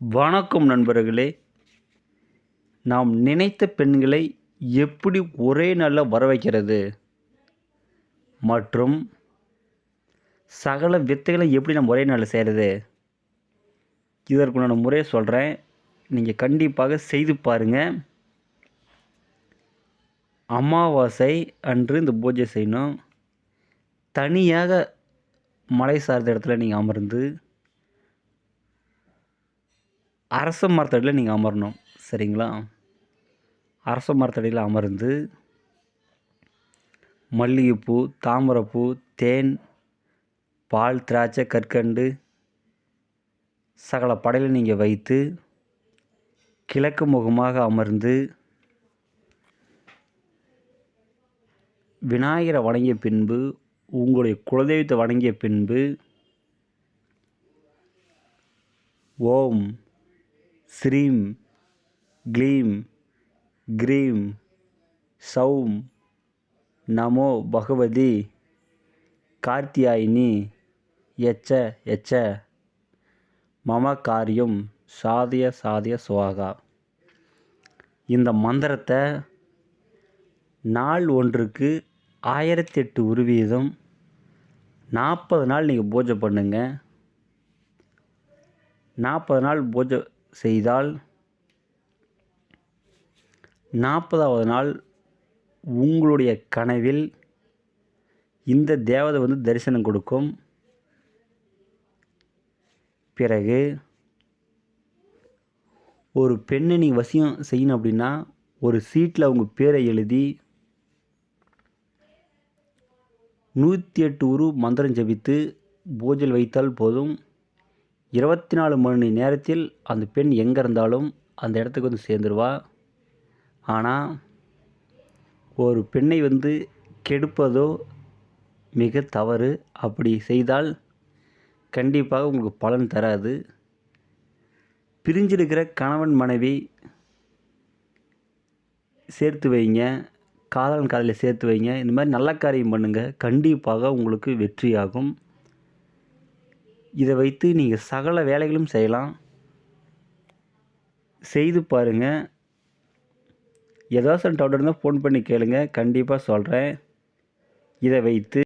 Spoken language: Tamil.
வணக்கம் நண்பர்களே. நாம் நினைத்த பெண்களை எப்படி ஒரே நாளில் வர வைக்கிறது மற்றும் சகல வித்தைகளை எப்படி நம்ம ஒரே நாளில் செய்கிறது, இதற்குண்டான முறையை சொல்கிறேன். நீங்கள் கண்டிப்பாக செய்து பாருங்கள். அமாவாசை அன்று இந்த பூஜை செய்யணும். தனியாக மலை சார்ந்த இடத்துல நீங்கள் அமர்ந்து அரச மரத்தடியில் நீங்கள் அமரணும். சரிங்களா? அரச மரத்தடியில் அமர்ந்து மல்லிகைப்பூ, தாமரைப்பூ, தேன், பால், திராட்சை, கற்கண்டு சகல படையில் நீங்கள் வைத்து கிழக்கு முகமாக அமர்ந்து விநாயகரை வணங்கிய பின்பு, உங்களுடைய குலதெய்வத்தை வணங்கிய பின்பு, ஓம் ஸ்ரீம் க்ளீம் க்ரீம் சௌம் நமோ பகவதி கார்த்தியாயினி யச்ச யச்ச மம காரியம் சாதிய சாதிய சுவாகா. இந்த மந்திரத்தை நாள் ஒன்றுக்கு 1008 உருவீதம் 40 நாள் நீங்கள் பூஜை பண்ணுங்க. 40 நாள் பூஜை செய்தால் 40வது நாள் உங்களுடைய கனவில் இந்த தேவதை தரிசனம் கொடுக்கும். பிறகு ஒரு பெண்ணை நீங்கள் வசியம் செய்யணும் அப்படின்னா, ஒரு சீட்டில் அவங்க பேரை எழுதி 108 உரு மந்திரம் ஜபித்து பூஜையில் வைத்தால் போதும். 24 மணி நேரத்தில் அந்த பெண் எங்கே இருந்தாலும் அந்த இடத்துக்கு சேர்ந்துருவா. ஆனால் ஒரு பெண்ணை கெடுப்பதோ மிக தவறு. அப்படி செய்தால் கண்டிப்பாக உங்களுக்கு பலன் தராது. பிரிஞ்சிருக்கிற கணவன் மனைவி சேர்த்து வைங்க, காதலன் காதலில் சேர்த்து வைங்க. இந்த மாதிரி நல்ல காரியம் பண்ணுங்கள், கண்டிப்பாக உங்களுக்கு வெற்றியாகும். இதை வைத்து நீங்கள் சகல வேலைகளும் செய்யலாம். செய்து பாருங்கள். ஏதாச்சும் டவுட் இருந்தால் ஃபோன் பண்ணி கேளுங்க, கண்டிப்பாக சொல்கிறேன். இதை வைத்து